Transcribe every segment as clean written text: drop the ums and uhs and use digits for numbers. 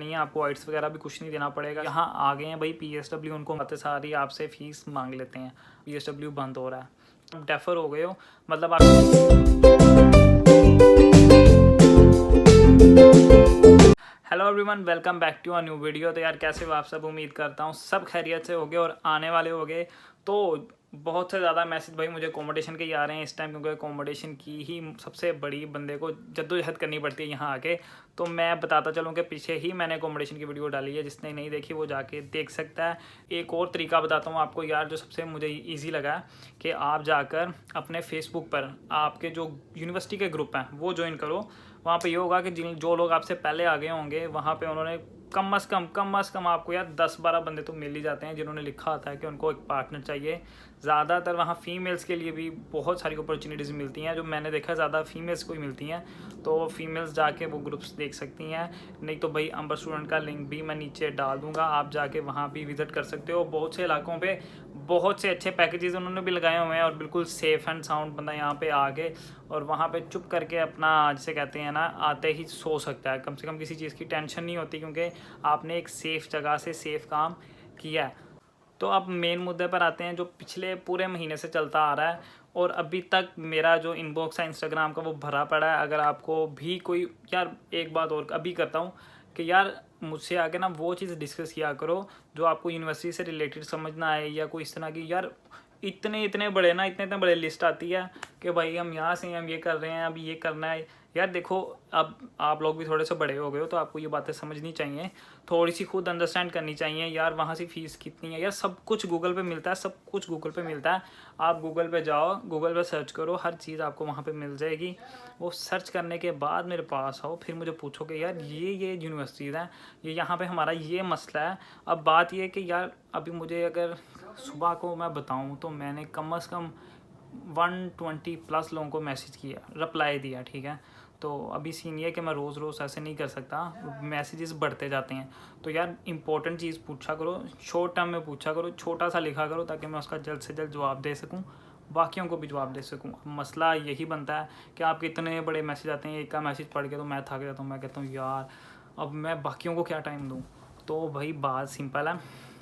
नहीं है, आपको आइट्स वगैरह भी कुछ नहीं देना पड़ेगा। यहाँ आ गए हैं भाई PSW, उनको बातें सारी आपसे फीस मांग लेते हैं, PSW बंद हो रहा है, आप डेफर हो गए हो, मतलब आप hello everyone, welcome back to a new video. तो यार कैसे हो आप सब, उम्मीद करता हूँ सब खैरियत से होगे और आने वाले होगे। तो बहुत से ज़्यादा मैसेज भाई मुझे कॉम्पिटिशन के ही आ रहे हैं इस टाइम, क्योंकि कॉम्पिटिशन की ही सबसे बड़ी बंदे को जद्दोजहद करनी पड़ती है यहाँ आके। तो मैं बताता चलूँ कि पीछे ही मैंने कॉम्पिटिशन की वीडियो डाली है, जिसने नहीं देखी वो जाके देख सकता है। एक और तरीका बताता हूँ आपको यार, जो सबसे मुझे ईजी लगा कि आप जाकर अपने फेसबुक पर आपके जो यूनिवर्सिटी के ग्रुप हैं वो ज्वाइन करो। वहाँ पे ये होगा कि जो लोग आपसे पहले आ गए होंगे वहाँ पे उन्होंने कम अज़ कम आपको यार 10-12 बंदे तो मिल ही जाते हैं जिन्होंने लिखा होता है कि उनको एक पार्टनर चाहिए। ज़्यादातर वहाँ फीमेल्स के लिए भी बहुत सारी अपॉर्चुनिटीज़ मिलती हैं, जो मैंने देखा ज़्यादा फीमेल्स को ही मिलती हैं। तो फीमेल्स जाके वो ग्रुप्स देख सकती हैं। नहीं तो भाई अंबर स्टूडेंट का लिंक भी मैं नीचे डाल दूँगा, आप जाके वहाँ भी विज़िट कर सकते हो। बहुत से इलाकों पे बहुत से अच्छे पैकेजेस उन्होंने भी लगाए हुए हैं और बिल्कुल सेफ़ एंड साउंड बंदा यहाँ पे आके और वहाँ पे चुप करके अपना, जिसे कहते हैं ना, आते ही सो सकता है। कम से कम किसी चीज़ की टेंशन नहीं होती, क्योंकि आपने एक सेफ़ जगह से सेफ़ काम किया है। तो अब मेन मुद्दे पर आते हैं, जो पिछले पूरे महीने से चलता आ रहा है और अभी तक मेरा जो इनबॉक्स है इंस्टाग्राम का वो भरा पड़ा है। अगर आपको भी कोई, यार एक बात और अभी करता हूँ कि यार मुझसे आगे ना वो चीज़ डिस्कस किया करो जो आपको यूनिवर्सिटी से रिलेटेड समझना है, या कोई इस तरह की यार इतने बड़े ना, इतने बड़े लिस्ट आती है कि भाई हम यहाँ से हम ये कर रहे हैं, अभी ये करना है। यार देखो, अब आप लोग भी थोड़े से बड़े हो गए हो तो आपको ये बातें समझनी चाहिए, थोड़ी सी खुद अंडरस्टैंड करनी चाहिए। यार वहाँ से फ़ीस कितनी है, यार सब कुछ गूगल पे मिलता है, सब कुछ गूगल पे मिलता है। आप गूगल पे जाओ, गूगल पे सर्च करो, हर चीज़ आपको वहाँ पे मिल जाएगी। वो सर्च करने के बाद मेरे पास आओ, फिर मुझे पूछो कि यार ये यूनिवर्सिटीज़ हैं, ये यहाँ पे हमारा ये मसला है। अब बात ये है कि यार अभी मुझे अगर सुबह को मैं बताऊँ तो मैंने कम अज़ कम 120+ लोगों को मैसेज किया, रिप्लाई दिया, ठीक है। तो अभी सीन ये है कि मैं रोज़ ऐसे नहीं कर सकता, मैसेजेस बढ़ते जाते हैं। तो यार इंपॉर्टेंट चीज़ पूछा करो, शॉर्ट टर्म में पूछा करो, छोटा सा लिखा करो, ताकि मैं उसका जल्द से जल्द जवाब दे सकूं, बाकियों को भी जवाब दे सकूं। मसला यही बनता है कि आपके इतने बड़े मैसेज आते हैं, एक का मैसेज पढ़ के तो मैं थक जाता हूँ। मैं कहता हूँ यार अब मैं बाकियों को क्या टाइम दूँ। तो भाई बात सिंपल है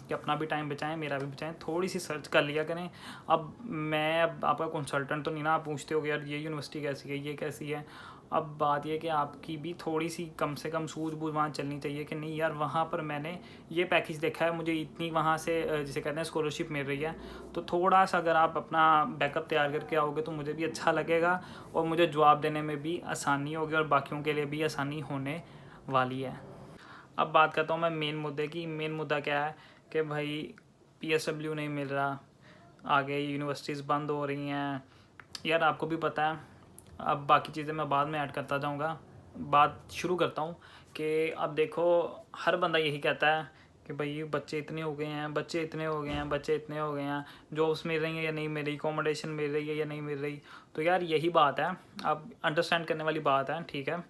कि अपना भी टाइम बचाएं, मेरा भी बचाएं, थोड़ी सी सर्च कर लिया करें। अब आपका कंसल्टेंट तो नहीं ना, आप पूछते हो यार ये यूनिवर्सिटी कैसी है, ये कैसी है। अब बात ये कि आपकी भी थोड़ी सी कम से कम सूझबूझ वहाँ चलनी चाहिए कि नहीं यार वहाँ पर मैंने ये पैकेज देखा है, मुझे इतनी वहाँ से जिसे कहते हैं स्कॉलरशिप मिल रही है। तो थोड़ा सा अगर आप अपना बैकअप तैयार करके आओगे तो मुझे भी अच्छा लगेगा और मुझे जवाब देने में भी आसानी होगी और बाकियों के लिए भी आसानी होने वाली है। अब बात करता हूँ मैं मेन मुद्दे की। मेन मुद्दा क्या है कि भाई PSW नहीं मिल रहा, आगे यूनिवर्सिटीज़ बंद हो रही हैं। यार आपको भी पता है, अब बाकी चीज़ें मैं बाद में ऐड करता जाऊँगा। बात शुरू करता हूँ कि अब देखो, हर बंदा यही कहता है कि भाई बच्चे इतने हो गए हैं, बच्चे इतने हो गए हैं, बच्चे इतने हो गए हैं, जॉब्स मिल रही हैं या नहीं मिल रही, अकोमोडेशन मिल रही है या नहीं मिल रही। तो यार यही बात है, अब अंडरस्टैंड करने वाली बात है, ठीक है।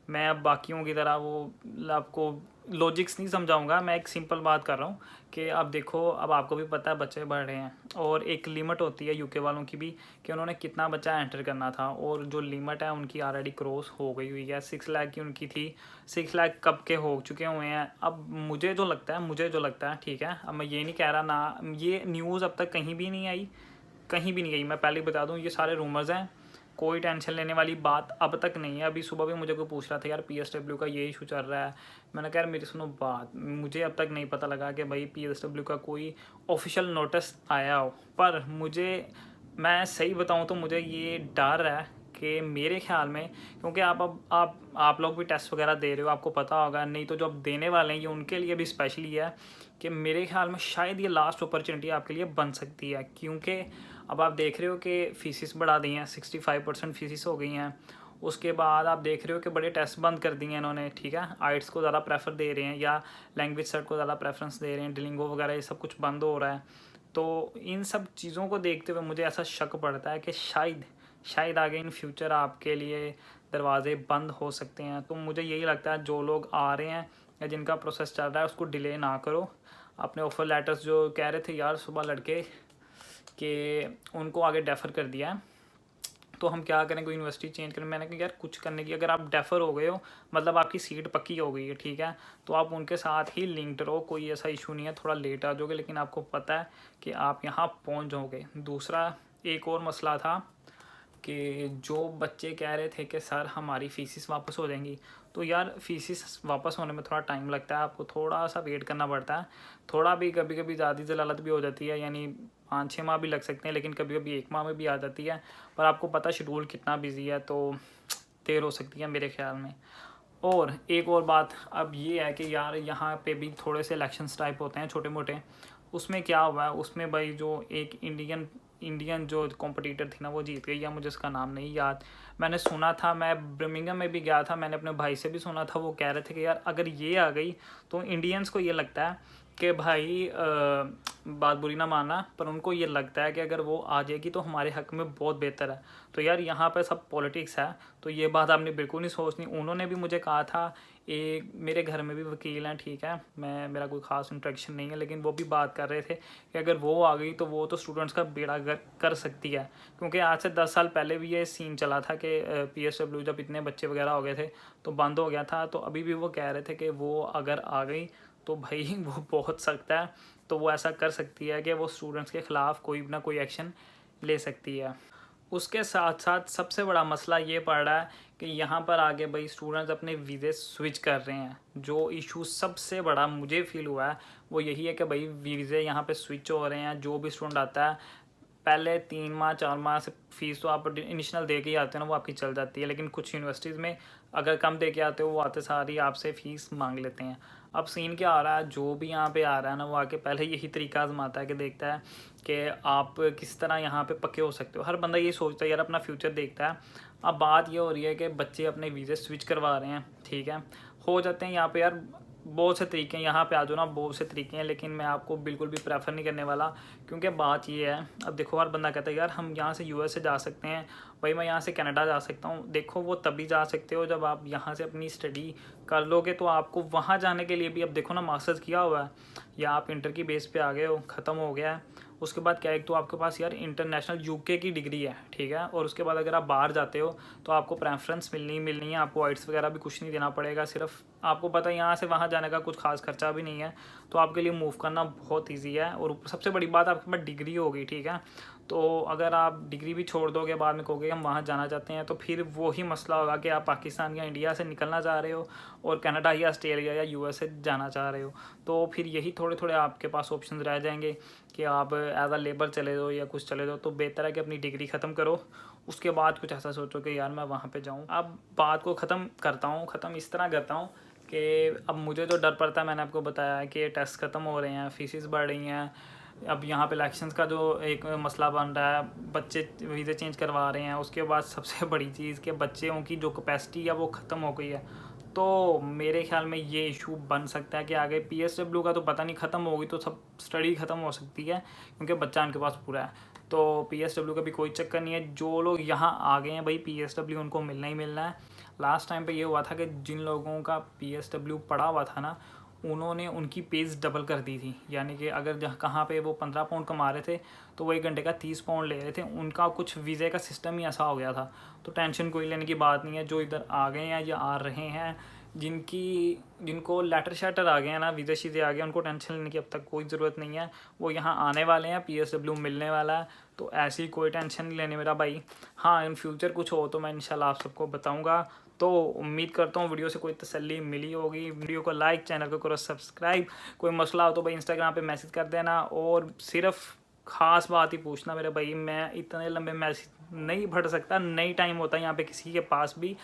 मैं अब बाकियों की तरह वो आपको लॉजिक्स नहीं समझाऊंगा, मैं एक सिंपल बात कर रहा हूँ कि अब देखो, अब आपको भी पता है बच्चे बढ़ रहे हैं और एक लिमिट होती है यूके वालों की भी कि उन्होंने कितना बच्चा एंटर करना था, और जो लिमिट है उनकी ऑलरेडी क्रॉस हो गई हुई है। 6 लाख की उनकी थी, 6 लाख कब के हो चुके हुए हैं। अब मुझे जो लगता है ठीक है, अब मैं ये नहीं कह रहा ना, ये न्यूज़ अब तक कहीं भी नहीं आई, कहीं भी नहीं गई। मैं पहले बता दूं ये सारे रूमर्स हैं, कोई टेंशन लेने वाली बात अब तक नहीं है। अभी सुबह भी मुझे कोई पूछ रहा था यार PSW का ये इशू चल रहा है, मैंने कहा यार मेरी सुनो बात, मुझे अब तक नहीं पता लगा कि भाई PSW का कोई ऑफिशियल नोटिस आया हो। पर मुझे, मैं सही बताऊं तो मुझे ये डर है कि मेरे ख्याल में, क्योंकि आप लोग भी टेस्ट वगैरह दे रहे हो, आपको पता होगा, नहीं तो जो आप देने वाले हैं ये उनके लिए भी स्पेशली है कि मेरे ख्याल में शायद ये लास्ट अपॉर्चुनिटी आपके लिए बन सकती है। क्योंकि अब आप देख रहे हो कि फ़ीसिस बढ़ा दी हैं, 65% फ़ीसिस हो गई हैं। उसके बाद आप देख रहे हो कि बड़े टेस्ट बंद कर दिए हैं इन्होंने, ठीक है। आइट्स को ज़्यादा प्रेफर दे रहे हैं या लैंग्वेज सेट को ज़्यादा प्रेफरेंस दे रहे हैं, डिलिंगो वगैरह ये सब कुछ बंद हो रहा है। तो इन सब चीज़ों को देखते हुए मुझे ऐसा शक पड़ता है कि शायद आगे इन फ्यूचर आपके लिए दरवाजे बंद हो सकते हैं। तो मुझे यही लगता है जो लोग आ रहे हैं या जिनका प्रोसेस चल रहा है उसको डिले ना करो। अपने ऑफ़र लेटर्स जो कह रहे थे यार सुबह लड़के कि उनको आगे डेफर कर दिया है, तो हम क्या करें, कोई यूनिवर्सिटी चेंज करें। मैंने कहा यार कुछ करने की, अगर आप डेफर हो गए हो मतलब आपकी सीट पक्की हो गई है, ठीक है, तो आप उनके साथ ही लिंक्ड रहो, कोई ऐसा इशू नहीं है। थोड़ा लेट आ जाओगे लेकिन आपको पता है कि आप यहाँ पहुँच जाओगे। दूसरा एक और मसला था कि जो बच्चे कह रहे थे कि सर हमारी फ़ीसिस वापस हो जाएंगी, तो यार फ़ीसिस वापस होने में थोड़ा टाइम लगता है, आपको थोड़ा सा वेट करना पड़ता है। थोड़ा भी कभी कभी ज़्यादा जलालत भी हो जाती है, यानी 5-6 माह भी लग सकते हैं, लेकिन कभी कभी 1 माह में भी आ जाती है। पर आपको पता शेड्यूल कितना बिजी है, तो देर हो सकती है मेरे ख्याल में। और एक और बात अब ये है कि यार यहाँ पे भी थोड़े से इलेक्शंस टाइप होते हैं छोटे मोटे। उसमें क्या हुआ है, उसमें भाई जो एक इंडियन जो कॉम्पिटिटर थी ना वो जीत गई, या मुझे उसका नाम नहीं याद। मैंने सुना था, मैं बर्मिंघम में भी गया था, मैंने अपने भाई से भी सुना था, वो कह रहे थे कि यार अगर ये आ गई तो इंडियंस को ये लगता है कि भाई बात बुरी ना मानना, पर उनको ये लगता है कि अगर वो आ जाएगी तो हमारे हक में बहुत बेहतर है। तो यार यहाँ पे सब पॉलिटिक्स है, तो ये बात आपने बिल्कुल नहीं सोचनी। उन्होंने भी मुझे कहा था, एक मेरे घर में भी वकील हैं, ठीक है, मेरा कोई ख़ास इंट्रैक्शन नहीं है, लेकिन वो भी बात कर रहे थे कि अगर वो आ गई तो वो तो स्टूडेंट्स का बेड़ा कर सकती है। क्योंकि आज से 10 साल पहले भी ये सीन चला था कि PSW जब इतने बच्चे वगैरह हो गए थे तो बंद हो गया था। तो अभी भी वो कह रहे थे कि वो अगर आ गई तो भाई वो बहुत सख्त है, तो वो ऐसा कर सकती है कि वो स्टूडेंट्स के ख़िलाफ़ कोई ना कोई एक्शन ले सकती है। उसके साथ साथ सबसे बड़ा मसला ये पड़ रहा है कि यहाँ पर आगे भाई स्टूडेंट्स अपने वीज़े स्विच कर रहे हैं। जो इशू सबसे बड़ा मुझे फील हुआ है वो यही है कि भाई वीज़े यहाँ पे स्विच हो रहे हैं। जो भी स्टूडेंट आता है पहले 3 माह 4 माह से फ़ीस तो आप इनिशियल दे के ही आते हो ना, वो आपकी चल जाती है। लेकिन कुछ यूनिवर्सिटीज़ में अगर कम दे के आते हो वो आते सारी आपसे फ़ीस मांग लेते हैं। अब सीन क्या आ रहा है, जो भी यहाँ पे आ रहा है ना वो आके पहले यही तरीका आजमाता है कि देखता है कि आप किस तरह यहाँ पे पक्के हो सकते हो। हर बंदा ये सोचता है यार, अपना फ्यूचर देखता है। अब बात ये हो रही है कि बच्चे अपने वीज़े स्विच करवा रहे हैं, ठीक है, हो जाते हैं यहाँ पे यार बहुत से तरीके हैं, यहाँ पे आ जाओ ना, बहुत से तरीके हैं, लेकिन मैं आपको बिल्कुल भी प्रेफर नहीं करने वाला। क्योंकि बात ये है, अब देखो हर बंदा कहता है यार हम यहाँ से US से जा सकते हैं, भाई मैं यहाँ से कनाडा जा सकता हूँ। देखो वो तभी जा सकते हो जब आप यहाँ से अपनी स्टडी कर लोगे, तो आपको वहाँ जाने के लिए भी, अब देखो ना मास्टर्स किया हुआ है या आप इंटर की बेस पे आ गए हो, ख़त्म हो गया है, उसके बाद क्या है, एक तो आपके पास यार इंटरनेशनल UK की डिग्री है, ठीक है, और उसके बाद अगर आप बाहर जाते हो तो आपको प्रेफरेंस मिलनी है, आपको आइट्स वगैरह भी कुछ नहीं देना पड़ेगा, सिर्फ आपको पता है यहाँ से वहाँ जाने का कुछ खास खर्चा भी नहीं है, तो आपके लिए मूव करना बहुत ईजी है। और सबसे बड़ी बात आपके पास डिग्री होगी, ठीक है, तो अगर आप डिग्री भी छोड़ दोगे, बाद में कहोगे हम वहाँ जाना चाहते हैं, तो फिर वही मसला होगा कि आप पाकिस्तान या इंडिया से निकलना चाह रहे हो और कनाडा या ऑस्ट्रेलिया या US से जाना चाह रहे हो। तो फिर यही थोड़े थोड़े आपके पास ऑप्शन रह जाएंगे कि आप एज अ लेबर चले जाओ या कुछ चले जाओ। तो बेहतर है कि अपनी डिग्री ख़त्म करो, उसके बाद कुछ ऐसा सोचो कि यार मैं वहाँ पे जाऊँ। अब बात को ख़त्म करता हूँ, ख़त्म इस तरह करता हूँ कि अब मुझे जो डर पड़ता है, मैंने आपको बताया है कि टेस्ट ख़त्म हो रहे हैं, फीसिस बढ़ रही हैं, अब यहाँ पे इलेक्शंस का जो एक मसला बन रहा है, बच्चे वीज़े चेंज करवा रहे हैं, उसके बाद सबसे बड़ी चीज़ कि बच्चों की जो कैपेसिटी है वो ख़त्म हो गई है। तो मेरे ख्याल में ये इशू बन सकता है कि आगे PSW का तो पता नहीं, ख़त्म होगी तो सब स्टडी ख़त्म हो सकती है, क्योंकि बच्चा उनके पास पूरा है। तो PSW का भी कोई चक्कर नहीं है, जो लोग यहाँ आ गए हैं भाई PSW उनको मिलना ही मिलना है। लास्ट टाइम पे ये हुआ था कि जिन लोगों का PSW पड़ा हुआ था ना, उन्होंने उनकी पेज डबल कर दी थी, यानी कि अगर जहाँ कहाँ पे वो 15 पाउंड कमा रहे थे तो वो 1 घंटे का 30 पाउंड ले रहे थे। उनका कुछ वीज़े का सिस्टम ही ऐसा हो गया था। तो टेंशन कोई लेने की बात नहीं है, जो इधर आ गए हैं या आ रहे हैं, जिनको लेटर शैटर आ गए हैं ना, वीज़े शीज़े आ गए, उनको टेंशन लेने की अब तक कोई ज़रूरत नहीं है। वो यहाँ आने वाले हैं, PSW मिलने वाला है, तो ऐसी कोई टेंशन नहीं लेने मेरा भाई। हाँ, इन फ्यूचर कुछ हो तो मैं इंशाल्लाह आप सबको बताऊँगा। तो उम्मीद करता हूँ वीडियो से कोई तसल्ली मिली होगी। वीडियो को लाइक, चैनल को करो सब्सक्राइब। कोई मसला हो तो भाई इंस्टाग्राम पे मैसेज कर देना, और सिर्फ ख़ास बात ही पूछना मेरे भाई, मैं इतने लंबे मैसेज नहीं भर सकता, नहीं टाइम होता यहाँ पे किसी के पास भी।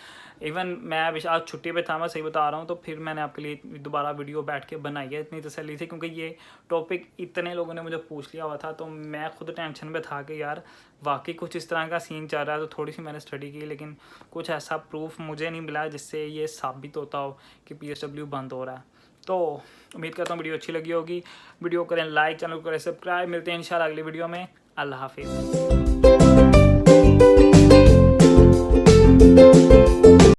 इवन मैं अभी आज छुट्टी पे था, मैं सही बता रहा हूँ, तो फिर मैंने आपके लिए दोबारा वीडियो बैठ के बनाई है इतनी तसल्ली से, क्योंकि ये टॉपिक इतने लोगों ने मुझे पूछ लिया हुआ था, तो मैं खुद टेंशन में था कि यार वाकई कुछ इस तरह का सीन चल रहा है। तो थोड़ी सी मैंने स्टडी की, लेकिन कुछ ऐसा प्रूफ मुझे नहीं मिला जिससे ये साबित होता हो कि PSW बंद हो रहा है। तो उम्मीद करता हूँ वीडियो अच्छी लगी होगी। वीडियो करें लाइक, चैनल को करें सब्सक्राइब। मिलते हैं इंशाल्लाह अगली वीडियो में। अल्लाह हाफिज़।